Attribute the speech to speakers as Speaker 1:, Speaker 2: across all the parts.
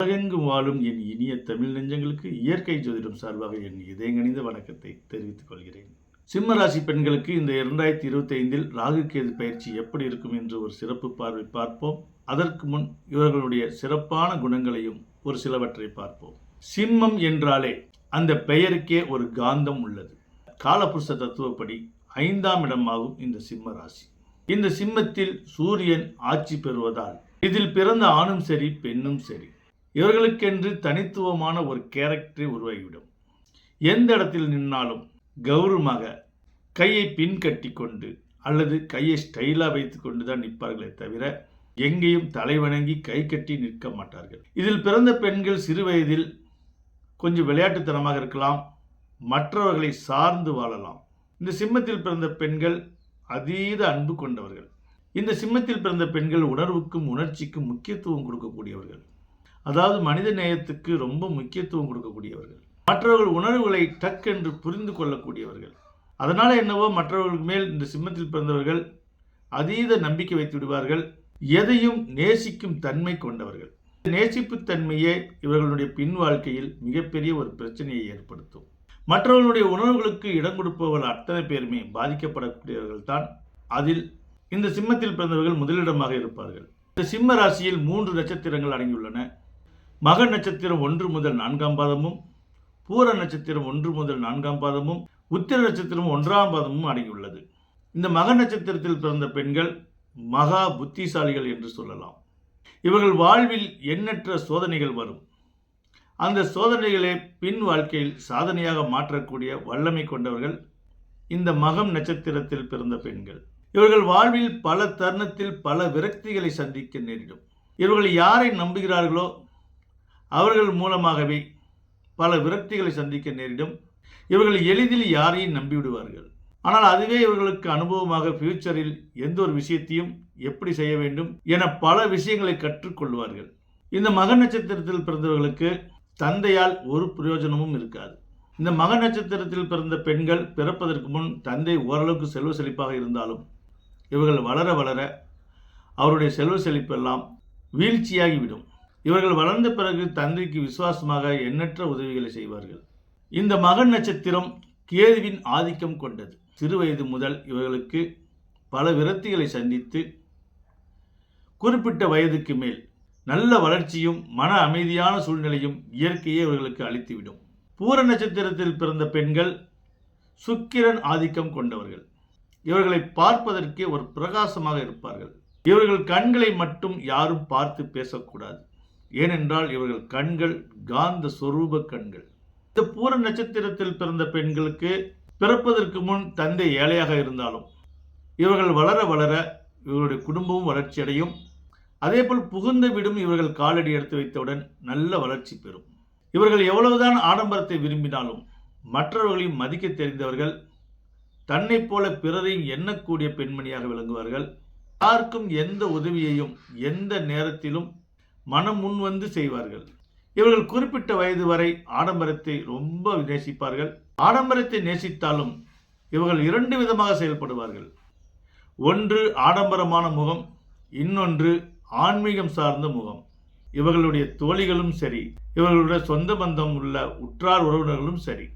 Speaker 1: உலகெங்கும் வாழும் என் இனிய தமிழ் நெஞ்சங்களுக்கு இயற்கை ஜோதிடம் சார்பாக என் இதயங்கனிந்த வணக்கத்தை தெரிவித்துக் கொள்கிறேன். சிம்ம ராசி பெண்களுக்கு இந்த 2025 ராகு கேது பயிற்சி எப்படி இருக்கும் என்று ஒரு சிறப்பு பார்வை பார்ப்போம். அதற்கு முன் இவர்களுடைய சிறப்பான குணங்களையும் ஒரு சிலவற்றை பார்ப்போம். சிம்மம் என்றாலே அந்த பெயருக்கே ஒரு காந்தம் உள்ளது. காலபுருஷ தத்துவப்படி 5ஆம் இடமாகும் இந்த சிம்ம ராசி. இந்த சிம்மத்தில் சூரியன் ஆட்சி பெறுவதால் இதில் பிறந்த ஆணும் சரி பெண்ணும் சரி இவர்களுக்கென்று தனித்துவமான ஒரு கேரக்டரை உருவாகிவிடும். எந்த இடத்தில் நின்னாலும் கௌரவமாக கையை பின் கட்டி கொண்டு அல்லது கையை ஸ்டைலாக வைத்து கொண்டு தான் நிற்பார்களே தவிர எங்கேயும் தலைவணங்கி கை கட்டி நிற்க மாட்டார்கள். இதில் பிறந்த பெண்கள் சிறு வயதில் கொஞ்சம் விளையாட்டுத்தனமாக இருக்கலாம், மற்றவர்களை சார்ந்து வாழலாம். இந்த சிம்மத்தில் பிறந்த பெண்கள் அதீத அன்பு கொண்டவர்கள். இந்த சிம்மத்தில் பிறந்த பெண்கள் உணர்வுக்கும் உணர்ச்சிக்கும் முக்கியத்துவம் கொடுக்கக்கூடியவர்கள். அதாவது மனித நேயத்துக்கு ரொம்ப முக்கியத்துவம் கொடுக்கக்கூடியவர்கள். மற்றவர்கள் உணர்வுகளை டக்கென்று புரிந்து கொள்ளக்கூடியவர்கள். அதனால என்னவோ மற்றவர்களுக்கு மேல் இந்த சிம்மத்தில் பிறந்தவர்கள் அதீத நம்பிக்கை வைத்து விடுவார்கள். எதையும் நேசிக்கும் தன்மை கொண்டவர்கள். நேசிப்பு தன்மையே இவர்களுடைய பின் வாழ்க்கையில் மிகப்பெரிய ஒரு பிரச்சனையை ஏற்படுத்தும். மற்றவர்களுடைய உணர்வுகளுக்கு இடம் கொடுப்பவர்கள் அத்தனை பேருமே பாதிக்கப்படக்கூடியவர்கள் தான். அதில் இந்த சிம்மத்தில் பிறந்தவர்கள் முதலிடமாக இருப்பார்கள். இந்த சிம்ம ராசியில் 3 நட்சத்திரங்கள் அடங்கியுள்ளன. மக நட்சத்திரம் 1 முதல் 4ஆம் பாதமும், பூர நட்சத்திரம் 1 முதல் 4ஆம் பாதமும், உத்திர நட்சத்திரம் 1ஆம் பாதமும் அடங்கியுள்ளது. இந்த மக நட்சத்திரத்தில் பிறந்த பெண்கள் மகா புத்திசாலிகள் என்று சொல்லலாம். இவர்கள் வாழ்வில் எண்ணற்ற சோதனைகள் வரும். அந்த சோதனைகளை பின் வாழ்க்கையில் சாதனையாக மாற்றக்கூடிய வல்லமை கொண்டவர்கள் இந்த மகம் நட்சத்திரத்தில் பிறந்த பெண்கள். இவர்கள் வாழ்வில் பல தருணத்தில் பல விரக்திகளை சந்திக்க நேரிடும். இவர்கள் யாரை நம்புகிறார்களோ அவர்கள் மூலமாகவே பல விரக்திகளை சந்திக்க நேரிடும். இவர்கள் எளிதில் யாரையும் நம்பிவிடுவார்கள். ஆனால் அதுவே இவர்களுக்கு அனுபவமாக ஃபியூச்சரில் எந்த ஒரு விஷயத்தையும் எப்படி செய்ய வேண்டும் என பல விஷயங்களை கற்றுக்கொள்வார்கள். இந்த மக நட்சத்திரத்தில் பிறந்தவர்களுக்கு தந்தையால் ஒரு பிரயோஜனமும் இருக்காது. இந்த மக நட்சத்திரத்தில் பிறந்த பெண்கள் பிறப்பதற்கு முன் தந்தை ஓரளவுக்கு செல்வ செழிப்பாக இருந்தாலும் இவர்கள் வளர வளர அவருடைய செல்வ செழிப்பெல்லாம் வீழ்ச்சியாகிவிடும். இவர்கள் வளர்ந்த பிறகு தந்தைக்கு விசுவாசமாக எண்ணற்ற உதவிகளை செய்வார்கள். இந்த மகன் நட்சத்திரம் கேதுவின் ஆதிக்கம் கொண்டது. சிறு வயது முதல் இவர்களுக்கு பல விரக்திகளை சந்தித்து குறிப்பிட்ட வயதுக்கு மேல் நல்ல வளர்ச்சியும் மன அமைதியான சூழ்நிலையும் இயற்கையே இவர்களுக்கு அளித்துவிடும். பூர நட்சத்திரத்தில் பிறந்த பெண்கள் சுக்கிரன் ஆதிக்கம் கொண்டவர்கள். இவர்களை பார்ப்பதற்கே ஒரு பிரகாசமாக இருப்பார்கள். இவர்கள் கண்களை மட்டும் யாரும் பார்த்து பேசக்கூடாது. ஏனென்றால் இவர்கள் கண்கள் காந்த சொரூப கண்கள். இந்த பூர நட்சத்திரத்தில் பிறந்த பெண்களுக்கு பிறப்பதற்கு முன் தந்தை ஏழையாக இருந்தாலும் இவர்கள் வளர வளர இவர்களுடைய குடும்பமும் வளர்ச்சி அடையும். அதேபோல் புகுந்த வீடும் இவர்கள் காலடி எடுத்து வைத்தவுடன் நல்ல வளர்ச்சி பெறும். இவர்கள் எவ்வளவுதான் ஆடம்பரத்தை விரும்பினாலும் மற்றவர்களையும் மதிக்க தெரிந்தவர்கள். தன்னை போல பிறரையும் எண்ணக்கூடிய பெண்மணியாக விளங்குவார்கள். யாருக்கும் எந்த உதவியையும் எந்த நேரத்திலும் மனம் முன் வந்து செய்வார்கள். இவர்கள் குறிப்பிட்ட வயது வரை ஆடம்பரத்தை ரொம்ப நேசிப்பார்கள். ஆடம்பரத்தை நேசித்தாலும் இவர்கள் 2 விதமாக செயல்படுவார்கள். ஒன்று ஆடம்பரமான முகம், இன்னொன்று ஆன்மீகம் சார்ந்த முகம். இவர்களுடைய தோழிகளும் சரி, இவர்களுடைய சொந்த பந்தம் உள்ள உற்றார் உறவினர்களும் சரி,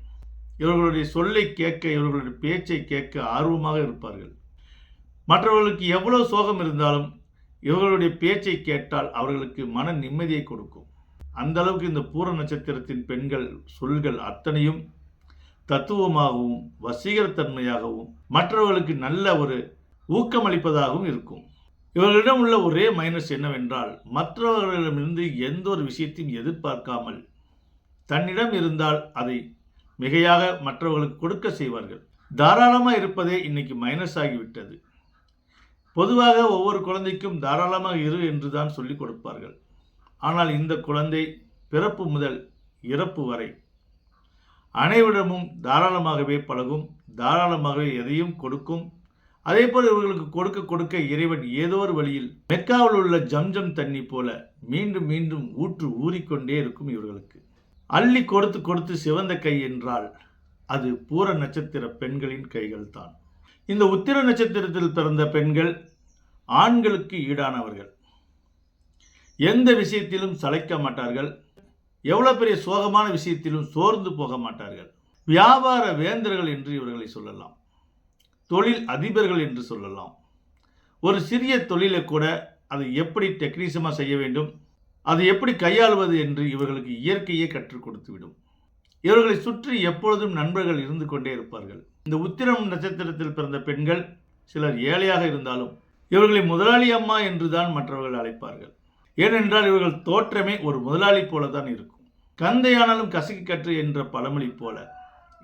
Speaker 1: இவர்களுடைய சொல்லை கேட்க இவர்களுடைய பேச்சை கேட்க ஆர்வமாக இருப்பார்கள். மற்றவர்களுக்கு எவ்வளவு சோகம் இருந்தாலும் இவர்களுடைய பேச்சை கேட்டால் அவர்களுக்கு மன நிம்மதியை கொடுக்கும். அந்த அளவுக்கு இந்த பூர நட்சத்திரத்தின் பெண்கள் சொல்கள் அத்தனையும் தத்துவமாகவும் வசீகரத்தன்மையாகவும் மற்றவர்களுக்கு நல்ல ஒரு ஊக்கமளிப்பதாகவும் இருக்கும். இவர்களிடம் உள்ள ஒரே மைனஸ் என்னவென்றால் மற்றவர்களிடமிருந்து எந்த ஒரு விஷயத்தையும் எதிர்பார்க்காமல் தன்னிடம் இருந்தால் அதை மிகையாக மற்றவர்களுக்கு கொடுக்க செய்வார்கள். தாராளமாக இருப்பதே இன்னைக்கு மைனஸ் ஆகிவிட்டது. பொதுவாக ஒவ்வொரு குழந்தைக்கும் தாராளமாக இரு என்று தான் சொல்லிக் கொடுப்பார்கள். ஆனால் இந்த குழந்தை பிறப்பு முதல் இறப்பு வரை அனைவரிடமும் தாராளமாகவே பழகும், தாராளமாகவே எதையும் கொடுக்கும். அதே போல் இவர்களுக்கு கொடுக்க கொடுக்க இறைவன் ஏதோ ஒரு வழியில் மெக்காவில் உள்ள ஜம்ஜம் தண்ணி போல மீண்டும் மீண்டும் ஊறிக்கொண்டே இருக்கும். இவர்களுக்கு அள்ளி கொடுத்து கொடுத்து சிவந்த கை என்றால் அது பூர நட்சத்திர பெண்களின் கைகள் தான். இந்த உத்திர நட்சத்திரத்தில் பிறந்த பெண்கள் ஆண்களுக்கு ஈடானவர்கள். எந்த விஷயத்திலும் சளைக்க மாட்டார்கள். எவ்வளவு பெரிய சோகமான விஷயத்திலும் சோர்ந்து போக மாட்டார்கள். வியாபார வேந்தர்கள் என்று இவர்களை சொல்லலாம். தொழில் அதிபர்கள் என்று சொல்லலாம். ஒரு சிறிய தொழிலை கூட அதை எப்படி டெக்னிசமாக செய்ய வேண்டும், அதை எப்படி கையாளுவது என்று இவர்களுக்கு இயற்கையே கற்றுக் கொடுத்துவிடும். இவர்களை சுற்றி எப்பொழுதும் நண்பர்கள் இருந்து கொண்டே இருப்பார்கள். இந்த உத்திரம் நட்சத்திரத்தில் பிறந்த பெண்கள் சிலர் ஏழையாக இருந்தாலும் இவர்களை முதலாளி அம்மா என்றுதான் மற்றவர்கள் அழைப்பார்கள். ஏனென்றால் இவர்கள் தோற்றமே ஒரு முதலாளி போல தான் இருக்கும். கந்தையானாலும் கசக்கி கற்று என்ற பழமொழி போல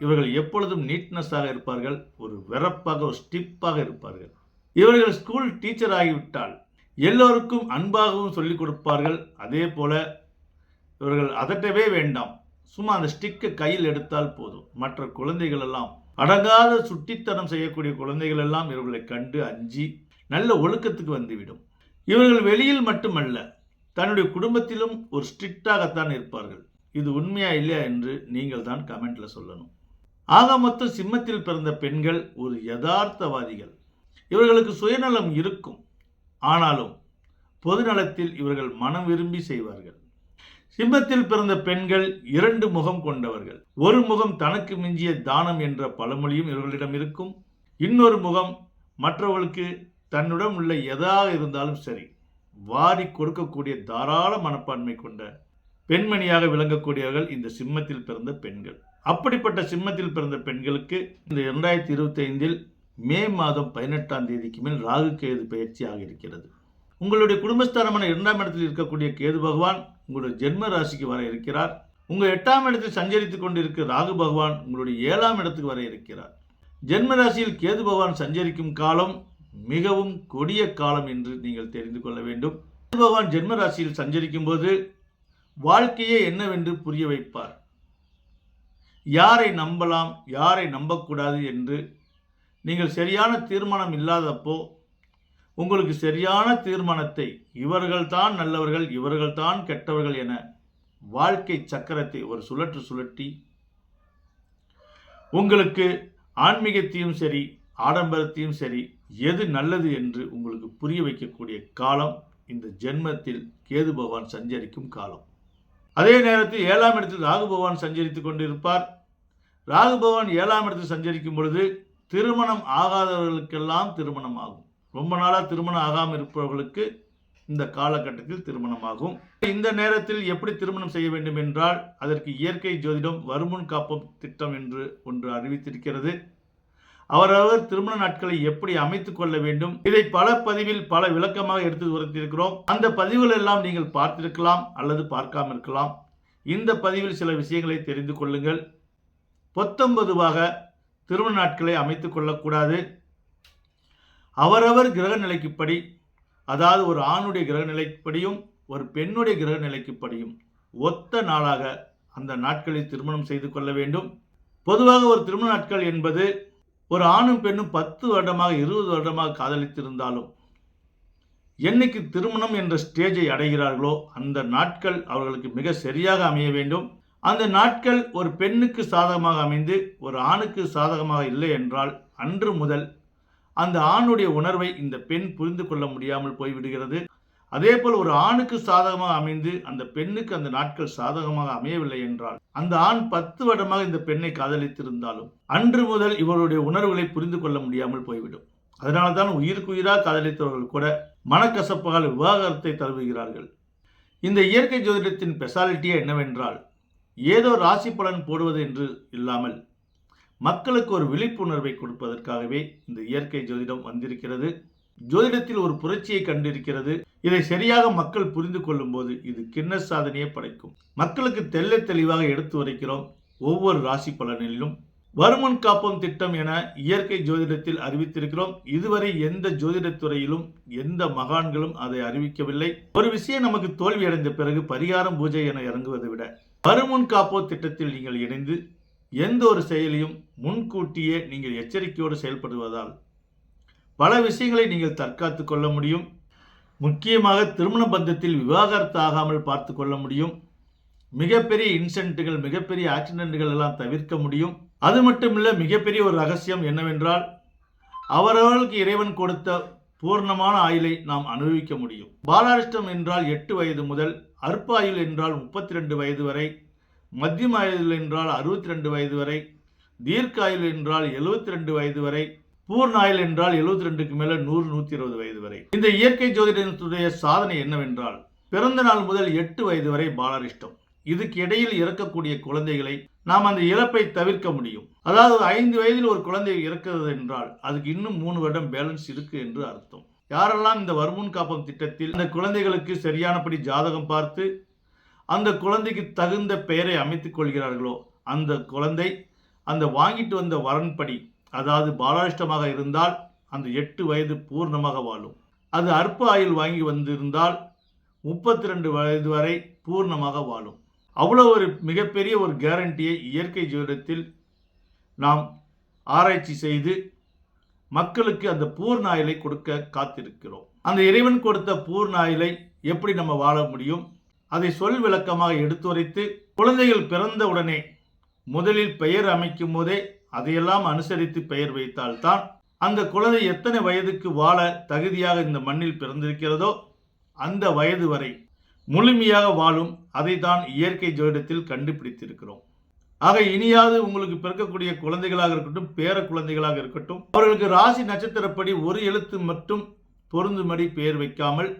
Speaker 1: இவர்கள் எப்பொழுதும் நீட்னஸாக இருப்பார்கள். ஒரு வெறப்பாக, ஒரு ஸ்டிப்பாக இருப்பார்கள். இவர்கள் ஸ்கூல் டீச்சர் ஆகிவிட்டால் எல்லோருக்கும் அன்பாகவும் சொல்லிக் கொடுப்பார்கள். அதே போல இவர்கள் அதட்டவே வேண்டாம், சும்மா அந்த ஸ்டிக்கை கையில் எடுத்தால் போதும். மற்ற குழந்தைகள் எல்லாம், அடங்காத சுட்டித்தனம் செய்யக்கூடிய குழந்தைகள் எல்லாம் இவர்களை கண்டு அஞ்சி நல்ல ஒழுக்கத்துக்கு வந்துவிடும். இவர்கள் வெளியில் மட்டுமல்ல, தன்னுடைய குடும்பத்திலும் ஒரு ஸ்ட்ரிக்டாகத்தான் இருப்பார்கள். இது உண்மையா இல்லையா என்று நீங்கள் தான் கமெண்ட்ல சொல்லணும். ஆக மொத்தம் சிம்மத்தில் பிறந்த பெண்கள் ஒரு யதார்த்தவாதிகள். இவர்களுக்கு சுயநலம் இருக்கும், ஆனாலும் பொதுநலத்தில் இவர்கள் மனம் விரும்பி செய்வார்கள். சிம்மத்தில் பிறந்த பெண்கள் 2 முகம் கொண்டவர்கள். ஒரு முகம் தனக்கு மிஞ்சிய தானம் என்ற பழமொழியும் இவர்களிடம் இருக்கும். இன்னொரு முகம் மற்றவர்களுக்கு தன்னிடம் உள்ள எதாக இருந்தாலும் சரி வாரி கொடுக்கக்கூடிய தாராள மனப்பான்மை கொண்ட பெண்மணியாக விளங்கக்கூடியவர்கள் இந்த சிம்மத்தில் பிறந்த பெண்கள். அப்படிப்பட்ட சிம்மத்தில் பிறந்த பெண்களுக்கு இந்த 2025 மே மாதம் 18ஆம் தேதிக்கு மேல் ராகு கேது பயிற்சி ஆக இருக்கிறது. உங்களுடைய குடும்பஸ்தானமான 2ஆம் இடத்தில் இருக்கக்கூடிய கேது பகவான் உங்களுடைய ஜென்ம ராசிக்கு வர இருக்கிறார். உங்கள் 8ஆம் இடத்தில் சஞ்சரித்துக் கொண்டிருக்கிற ராகு பகவான் உங்களுடைய 7ஆம் இடத்துக்கு வர இருக்கிறார். ஜென்ம ராசியில் கேது பகவான் சஞ்சரிக்கும் காலம் மிகவும் கொடிய காலம் என்று நீங்கள் தெரிந்து கொள்ள வேண்டும். கேது பகவான் ஜென்ம ராசியில் சஞ்சரிக்கும் போது வாழ்க்கையே என்னவென்று புரிய வைப்பார். யாரை நம்பலாம், யாரை நம்பக்கூடாது என்று நீங்கள் சரியான தீர்மானம் இல்லாதப்போ உங்களுக்கு சரியான தீர்மானத்தை, இவர்கள்தான் நல்லவர்கள், இவர்கள்தான் கெட்டவர்கள் என வாழ்க்கை சக்கரத்தை ஒரு சுழற்று சுழற்றி உங்களுக்கு ஆன்மீகத்தையும் சரி ஆடம்பரத்தையும் சரி எது நல்லது என்று உங்களுக்கு புரிய வைக்கக்கூடிய காலம் இந்த ஜென்மத்தில் கேது பகவான் சஞ்சரிக்கும் காலம். அதே நேரத்தில் 7ஆம் இடத்தில் ராகு பகவான் சஞ்சரித்துக் கொண்டிருப்பார். ராகு பகவான் 7ஆம் இடத்தில் சஞ்சரிக்கும் பொழுது திருமணம் ஆகாதவர்களுக்கெல்லாம் திருமணம் ஆகும். ரொம்ப நாளாக திருமணம் ஆகாமல் இருப்பவர்களுக்கு இந்த காலகட்டத்தில் திருமணம் ஆகும். இந்த நேரத்தில் எப்படி திருமணம் செய்ய வேண்டும் என்றால் அதற்கு இயற்கை ஜோதிடம் வருமுன் காப்போம் திட்டம் என்று ஒன்று அறிவித்திருக்கிறது. அவரவர் திருமண நாட்களை எப்படி அமைத்துக் கொள்ள வேண்டும், இதை பல பதிவில் பல விளக்கமாக எடுத்து உரைத்திருக்கிறோம். அந்த பதிவுகள் எல்லாம் நீங்கள் பார்த்திருக்கலாம் அல்லது பார்க்காமல் இருக்கலாம். இந்த பதிவில் சில விஷயங்களை தெரிந்து கொள்ளுங்கள். பொத்தம்பதுவாக திருமண நாட்களை அமைத்துக் கொள்ளக்கூடாது. அவரவர் கிரக நிலைக்குப்படி, அதாவது ஒரு ஆணுடைய கிரக நிலைப்படியும் ஒரு பெண்ணுடைய கிரக நிலைக்குப்படியும் ஒத்த நாளாக அந்த நாட்களில் திருமணம் செய்து கொள்ள வேண்டும். பொதுவாக ஒரு திருமண நாட்கள் என்பது ஒரு ஆணும் பெண்ணும் 10 வருடமாக 20 வருடமாக காதலித்திருந்தாலும் என்னைக்கு திருமணம் என்ற ஸ்டேஜை அடைகிறார்களோ அந்த நாட்கள் அவர்களுக்கு மிக சரியாக அமைய வேண்டும். அந்த நாட்கள் ஒரு பெண்ணுக்கு சாதகமாக அமைந்து ஒரு ஆணுக்கு சாதகமாக இல்லை என்றால் அன்று முதல் அந்த ஆணுடைய உணர்வை இந்த பெண் புரிந்து கொள்ள முடியாமல் போய்விடுகிறது. அதே போல் ஒரு ஆணுக்கு சாதகமாக அமைந்து அந்த பெண்ணுக்கு அந்த நாட்கள் சாதகமாக அமையவில்லை என்றால் அந்த ஆண் 10 வருடமாக இந்த பெண்ணை காதலித்திருந்தாலும் அன்று முதல் இவருடைய உணர்வுகளை புரிந்து கொள்ள முடியாமல் போய்விடும். அதனால தான் உயிருக்கு உயிராக காதலித்தவர்கள் கூட மனக்கசப்பால் விவாகரத்தை தழுவுகிறார்கள். இந்த இயற்கை ஜோதிடத்தின் ஸ்பெஷாலிட்டியே என்னவென்றால் ஏதோ ராசி பலன் போடுவது என்று இல்லாமல் மக்களுக்கு ஒரு விழிப்புணர்வை கொடுப்பதற்காகவே இந்த இயற்கை ஜோதிடம் வந்திருக்கிறது. ஜோதிடத்தில் ஒரு புரட்சியை கண்டிருக்கிறது. இதை சரியாக மக்கள் புரிந்து கொள்ளும் போது இது கின்னஸ் சாதனையை படைக்கும். மக்களுக்கு தெள்ள தெளிவாக எடுத்து உரைக்கிறோம். ஒவ்வொரு ராசி பலனிலும் வருமுன் காப்போம் திட்டம் என இயற்கை ஜோதிடத்தில் அறிவித்திருக்கிறோம். இதுவரை எந்த ஜோதிடத்துறையிலும் எந்த மகான்களும் அதை அறிவிக்கவில்லை. ஒரு விஷயம் நமக்கு தோல்வி அடைந்த பிறகு பரிகாரம் பூஜை என இறங்குவதை விட வருமுன் காப்போம் திட்டத்தில் நீங்கள் இணைந்து எந்த ஒரு செயலையும் முன்கூட்டியே நீங்கள் எச்சரிக்கையோடு செயல்படுவதால் பல விஷயங்களை நீங்கள் தற்காத்து கொள்ள முடியும். முக்கியமாக திருமண பந்தத்தில் விவாகரத்து ஆகாமல் பார்த்து கொள்ள முடியும். மிகப்பெரிய இன்சிடென்ட்டுகள், மிகப்பெரிய ஆக்சிடென்ட்கள் எல்லாம் தவிர்க்க முடியும். அது மட்டுமில்லை, மிகப்பெரிய ஒரு ரகசியம் என்னவென்றால் அவரவர்களுக்கு இறைவன் கொடுத்த பூர்ணமான ஆயுளை நாம் அனுபவிக்க முடியும். பாலாரிஷ்டம் என்றால் 8 வயது முதல், அற்ப ஆயுள் என்றால் 32 வயது வரை, மத்தியம ஆயுள் என்றால் 62 வயது வரை, தீர்க்க ஆயுள் என்றால் 72 வயது வரை, பூர்ண ஆயுள் என்றால் 72க்கு மேல 100 120 வயது வரை. இந்த இயற்கை ஜோதிடத்துடைய சாதனை என்னவென்றால், பிறந்த நாள் முதல் 8 வயது வரை பாலாரிஷ்டம். இதுக்கு இடையில் இறக்கக்கூடிய குழந்தைகளை நாம் அந்த இறப்பை தவிர்க்க முடியும். அதாவது 5 வயதில் ஒரு குழந்தை இறக்கிறது என்றால் அதுக்கு இன்னும் 3 வருடம் பேலன்ஸ் இருக்கு என்று அர்த்தம். யாரெல்லாம் இந்த வருமுன் காப்பம் திட்டத்தில் அந்த குழந்தைகளுக்கு சரியானபடி ஜாதகம் பார்த்து அந்த குழந்தைக்கு தகுந்த பெயரை அமைத்துக் கொள்கிறார்களோ, அந்த குழந்தை அந்த வாங்கிட்டு வந்த வரன்படி, அதாவது பாலாரிஷ்டமாக இருந்தால் அந்த 8 வயது பூர்ணமாக வாழும். அது அற்ப ஆயுள் வாங்கி வந்திருந்தால் 32 வயது வரை பூர்ணமாக வாழும். அவ்வளோ ஒரு மிகப்பெரிய ஒரு கேரண்டியை இயற்கை ஜோதிடத்தில் நாம் ஆராய்ச்சி செய்து மக்களுக்கு அந்த பூர்ண ஆயுளை கொடுக்க காத்திருக்கிறோம். அந்த இறைவன் கொடுத்த பூர்ண ஆயுளை எப்படி நம்ம வாழ முடியும், அதை சொல் விளக்கமாக எடுத்துரைத்து, குழந்தைகள் பிறந்த உடனே முதலில் பெயர் அமைக்கும் போதே அதையெல்லாம் அனுசரித்து பெயர் வைத்தால்தான் அந்த குழந்தை எத்தனை வயதுக்கு வாழ தகுதியாக இந்த மண்ணில் பிறந்திருக்கிறதோ அந்த வயது வரை முழுமையாக வாழும். அதை தான் இயற்கை ஜோதிடத்தில் கண்டுபிடித்திருக்கிறோம். ஆக இனியாவது உங்களுக்கு பிறக்கக்கூடிய குழந்தைகளாக இருக்கட்டும், பேர குழந்தைகளாக இருக்கட்டும், அவர்களுக்கு ராசி நட்சத்திரப்படி ஒரு எழுத்து மட்டும் பொருந்தும்படி பெயர் வைக்காமல்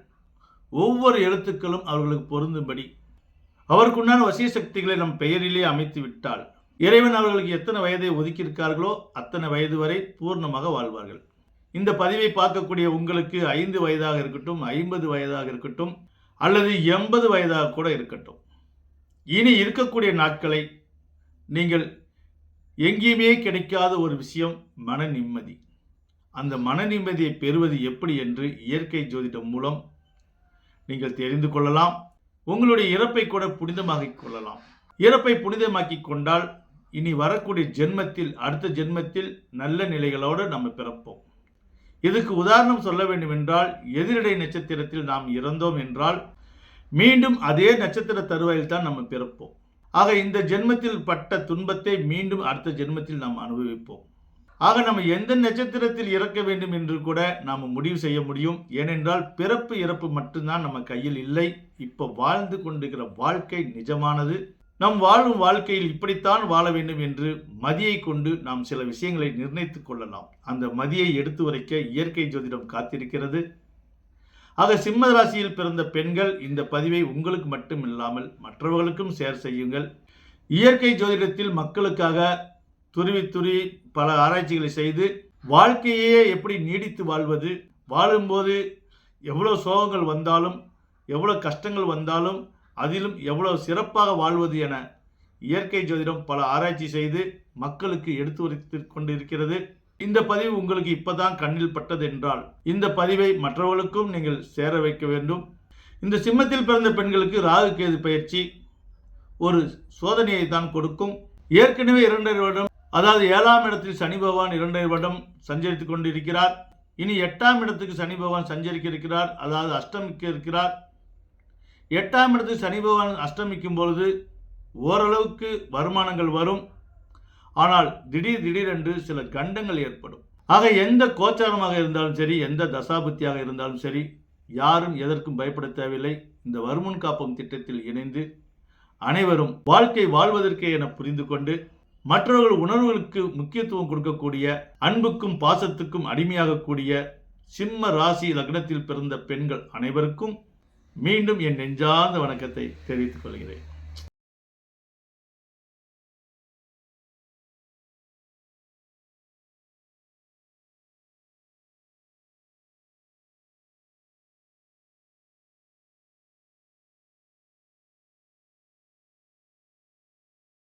Speaker 1: ஒவ்வொரு எழுத்துக்களும் அவர்களுக்கு பொருந்தும்படி அவருக்குண்டான வசிய சக்திகளை நம் பெயரிலே அமைத்து விட்டால் இறைவன் அவர்களுக்கு எத்தனை வயதை ஒதுக்கியிருக்கார்களோ அத்தனை வயது வரை பூர்ணமாக வாழ்வார்கள். இந்த பதிவை பார்க்கக்கூடிய உங்களுக்கு 5 வயதாக இருக்கட்டும், 50 வயதாக இருக்கட்டும், அல்லது 80 வயதாக கூட இருக்கட்டும், இனி இருக்கக்கூடிய நாட்களை நீங்கள் எங்கேயுமே கிடைக்காத ஒரு விஷயம் மன நிம்மதி. அந்த மன நிம்மதியை பெறுவது எப்படி என்று இயற்கை ஜோதிடம் மூலம் நீங்கள் தெரிந்து கொள்ளலாம். உங்களுடைய இறப்பை கூட புனிதமாக்கிக் கொள்ளலாம். இறப்பை புனிதமாக்கிக் கொண்டால் இனி வரக்கூடிய ஜென்மத்தில், அடுத்த ஜென்மத்தில் நல்ல நிலைகளோடு நம்ம பிறப்போம். இதுக்கு உதாரணம் சொல்ல வேண்டும் என்றால், எதிரிடை நட்சத்திரத்தில் நாம் இறந்தோம் என்றால் மீண்டும் அதே நட்சத்திர தருவாயில் தான் நம்ம பிறப்போம். ஆக இந்த ஜென்மத்தில் பட்ட துன்பத்தை மீண்டும் அடுத்த ஜென்மத்தில் நாம் அனுபவிப்போம். ஆக நம்ம எந்த நட்சத்திரத்தில் இறக்க வேண்டும் என்று கூட நாம் முடிவு செய்ய முடியும். ஏனென்றால் பிறப்பு இறப்பு மட்டும்தான் நம்ம கையில் இல்லை. இப்போ வாழ்ந்து கொண்டிருக்கிற வாழ்க்கை நிஜமானது. நம் வாழும் வாழ்க்கையில் இப்படித்தான் வாழ வேண்டும் என்று மதியை கொண்டு நாம் சில விஷயங்களை நிர்ணயித்துக் கொள்ளலாம். அந்த மதியை எடுத்து உரைக்க இயற்கை ஜோதிடம் காத்திருக்கிறது. ஆக சிம்ம ராசியில் பிறந்த பெண்கள் இந்த பதிவை உங்களுக்கு மட்டும் இல்லாமல் மற்றவர்களுக்கும் ஷேர் செய்யுங்கள். இயற்கை ஜோதிடத்தில் மக்களுக்காக துருவி பல ஆராய்ச்சிகளை செய்து வாழ்க்கையே எப்படி நீடித்து வாழ்வது, வாழும்போது எவ்வளோ சோகங்கள் வந்தாலும், எவ்வளோ கஷ்டங்கள் வந்தாலும் அதிலும் எவ்வளவு சிறப்பாக வாழ்வது என இயற்கை ஜோதிடம் பல ஆராய்ச்சி செய்து மக்களுக்கு எடுத்து உரைத்து கொண்டிருக்கிறது. இந்த பதிவு உங்களுக்கு இப்பதான் கண்ணில் பட்டது என்றால் இந்த பதிவை மற்றவர்களுக்கும் நீங்கள் சேர வைக்க வேண்டும். இந்த சிம்மத்தில் பிறந்த பெண்களுக்கு ராகு கேது பயிற்சி ஒரு சோதனையை தான் கொடுக்கும். ஏற்கனவே 2.5 வருடம், அதாவது 7ஆம் இடத்தில் சனி பகவான் 2.5 வருடம் சஞ்சரித்துக் கொண்டிருக்கிறார். இனி 8ஆம் இடத்துக்கு சனி பகவான் சஞ்சரிக்க இருக்கிறார், அதாவது அஷ்டமிக்க இருக்கிறார். 8ஆம் இடத்துக்கு சனி பகவான் அஷ்டமிக்கும் பொழுது ஓரளவுக்கு வருமானங்கள் வரும். ஆனால் திடீரென்று சில கண்டங்கள் ஏற்படும். ஆக எந்த கோச்சாரமாக இருந்தாலும் சரி, எந்த தசாபுத்தியாக இருந்தாலும் சரி, யாரும் எதற்கும் பயப்பட தேவையில்லை. இந்த வருமுன் காப்பம் திட்டத்தில் இணைந்து அனைவரும் வாழ்க்கை வாழ்வதற்கே என புரிந்து கொண்டு மற்றவர்கள் உணர்வுகளுக்கு முக்கியத்துவம் கொடுக்கக்கூடிய, அன்புக்கும் பாசத்துக்கும் அடிமையாகக்கூடிய சிம்ம ராசி லக்னத்தில் பிறந்த பெண்கள் அனைவருக்கும் மீண்டும் என் நெஞ்சார்ந்த வணக்கத்தை தெரிவித்துக் கொள்கிறேன்.